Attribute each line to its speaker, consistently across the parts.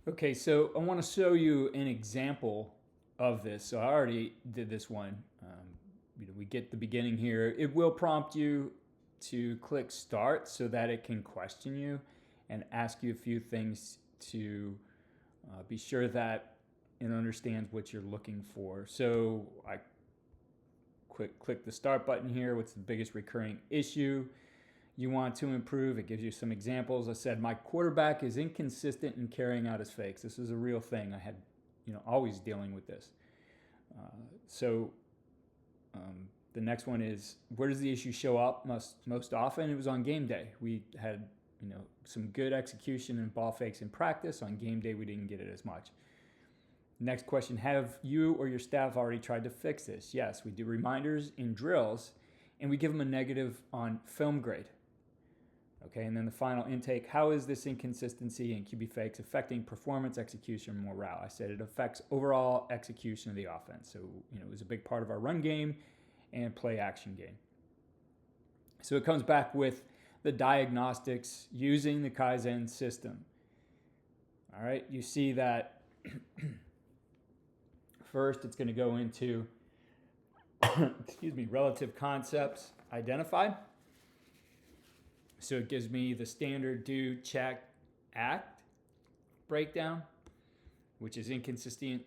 Speaker 1: Okay, so I want to show you an example of this. So I already did this one. We get the beginning here. It will prompt you to click start so that it can question you and ask you a few things to be sure that it understands what you're looking for. So I click the start button here. What's the biggest recurring issue you want to improve? It gives you some examples. I said my quarterback is inconsistent in carrying out his fakes. This is a real thing. I had, always dealing with this. So the next one is, where does the issue show up most often? It was on game day. We had some good execution and ball fakes in practice. On game day, we didn't get it as much. Next question, have you or your staff already tried to fix this? Yes, we do reminders in drills, and we give them a negative on film grade. Okay, and then the final intake, how is this inconsistency in QB fakes affecting performance, execution, morale? I said it affects overall execution of the offense. So, it was a big part of our run game and play action game. So it comes back with the diagnostics using the Kaizen system. All right, you see that first it's going to go into, relative concepts identified. So it gives me the standard do, check, act breakdown, which is inconsistency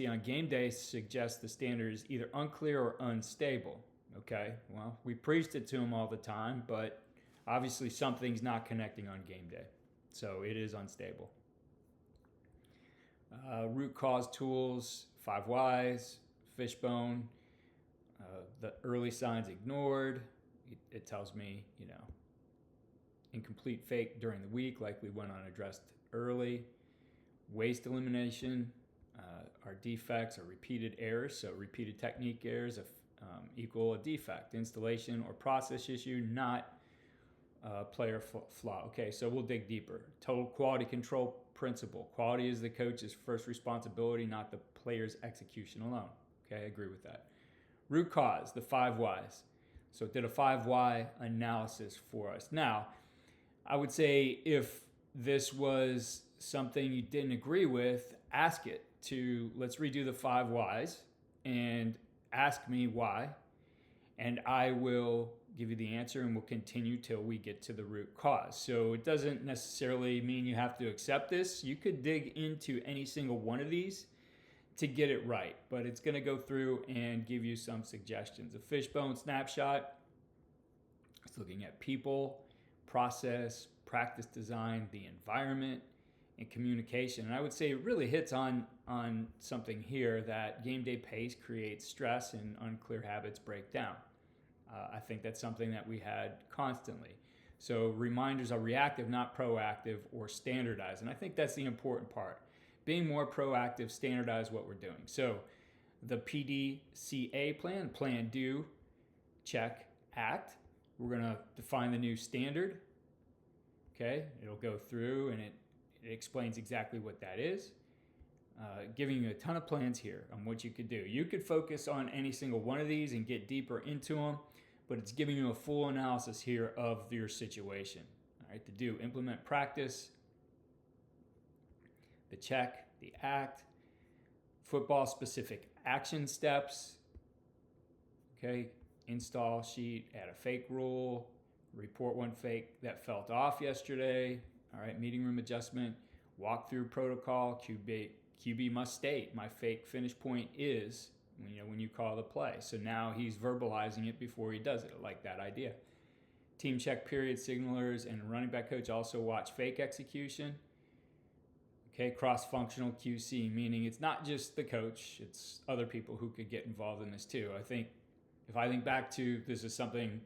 Speaker 1: on game day suggests the standard is either unclear or unstable. Okay, well, we preached it to them all the time, but obviously something's not connecting on game day. So it is unstable. Root cause tools, 5 whys, fishbone, the early signs ignored. It tells me, incomplete fake during the week, likely went unaddressed early. Waste elimination, our defects are repeated errors, so repeated technique errors equal a defect. Installation or process issue, not player flaw. Okay, so we'll dig deeper. Total quality control principle. Quality is the coach's first responsibility, not the player's execution alone. Okay, I agree with that. Root cause, the 5 whys. So it did a 5 why analysis for us. Now, I would say if this was something you didn't agree with, ask it to, let's redo the 5 whys and ask me why, and I will give you the answer and we'll continue till we get to the root cause. So it doesn't necessarily mean you have to accept this. You could dig into any single one of these to get it right, but it's going to go through and give you some suggestions. A fishbone snapshot, it's looking at people, process, practice design, the environment, and communication. And I would say it really hits on something here, that game day pace creates stress and unclear habits break down. I think that's something that we had constantly. So reminders are reactive, not proactive or standardized. And I think that's the important part. Being more proactive, standardize what we're doing. So the PDCA plan do, check, act. We're going to define the new standard. Okay, it'll go through and it explains exactly what that is. Giving you a ton of plans here on what you could do. You could focus on any single one of these and get deeper into them, but it's giving you a full analysis here of your situation. All right, the do, implement, practice, the check, the act, football specific action steps, okay, install sheet, add a fake rule, report one fake that felt off yesterday, all right, meeting room adjustment, walkthrough protocol, QB must state my fake finish point is, when you call the play. So now he's verbalizing it before he does it. I like that idea. Team check period signalers and running back coach also watch fake execution. Okay, cross-functional QC, meaning it's not just the coach, it's other people who could get involved in this too. I think if I think back to, this is something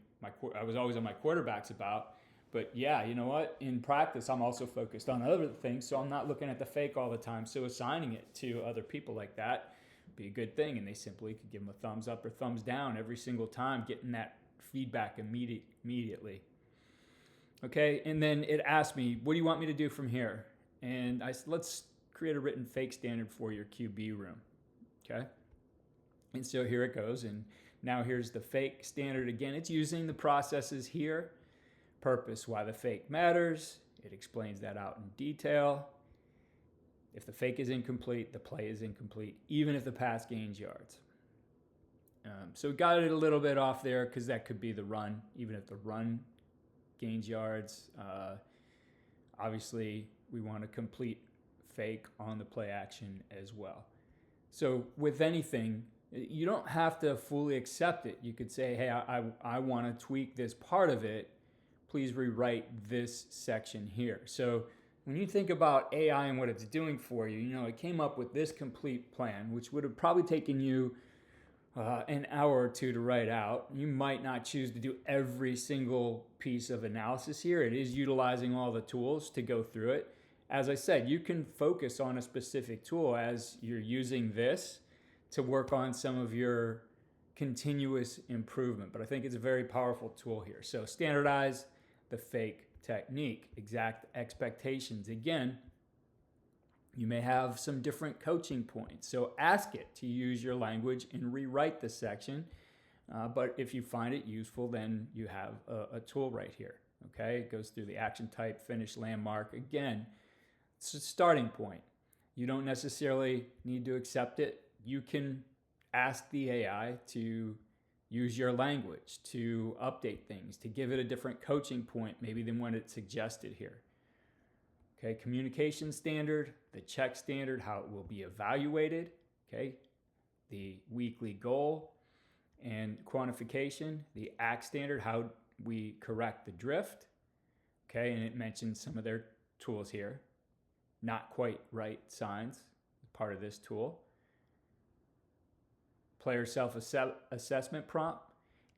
Speaker 1: I was always on my quarterbacks about, but yeah, you know what? In practice, I'm also focused on other things, so I'm not looking at the fake all the time. So assigning it to other people like that would be a good thing, and they simply could give them a thumbs up or thumbs down every single time, getting that feedback immediately. Okay, and then it asked me, what do you want me to do from here? And I said, let's create a written fake standard for your QB room. Okay, and so here it goes, and now here's the fake standard again. It's using the processes here. Purpose, why the fake matters. It explains that out in detail. If the fake is incomplete, the play is incomplete, even if the pass gains yards. So we got it a little bit off there because that could be the run, even if the run gains yards. Obviously, we want a complete fake on the play action as well. So with anything, you don't have to fully accept it. You could say, hey, I want to tweak this part of it. Please rewrite this section here. So when you think about AI and what it's doing for you, it came up with this complete plan, which would have probably taken you an hour or two to write out. You might not choose to do every single piece of analysis here. It is utilizing all the tools to go through it. As I said, you can focus on a specific tool as you're using this to work on some of your continuous improvement. But I think it's a very powerful tool here. So standardize the fake technique, exact expectations. Again, you may have some different coaching points. So ask it to use your language and rewrite the section. But if you find it useful, then you have a tool right here. Okay, it goes through the action type, finish, landmark. Again, it's a starting point. You don't necessarily need to accept it. You can ask the AI to use your language, to update things, to give it a different coaching point maybe than what it suggested here. Okay, communication standard, the check standard, how it will be evaluated, okay, the weekly goal and quantification, the act standard, how we correct the drift, okay, and it mentions some of their tools here. Not quite right signs, part of this tool. Player self-assessment prompt,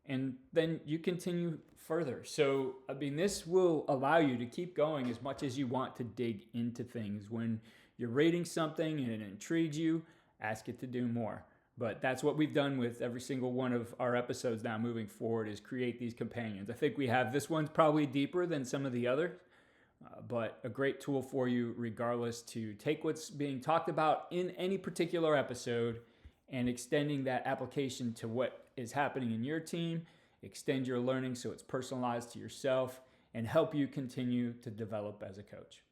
Speaker 1: and then you continue further. So, this will allow you to keep going as much as you want to dig into things. When you're rating something and it intrigues you, ask it to do more. But that's what we've done with every single one of our episodes now moving forward, is create these companions. I think we have, this one's probably deeper than some of the others, but a great tool for you regardless to take what's being talked about in any particular episode and extending that application to what is happening in your team, extend your learning so it's personalized to yourself, and help you continue to develop as a coach.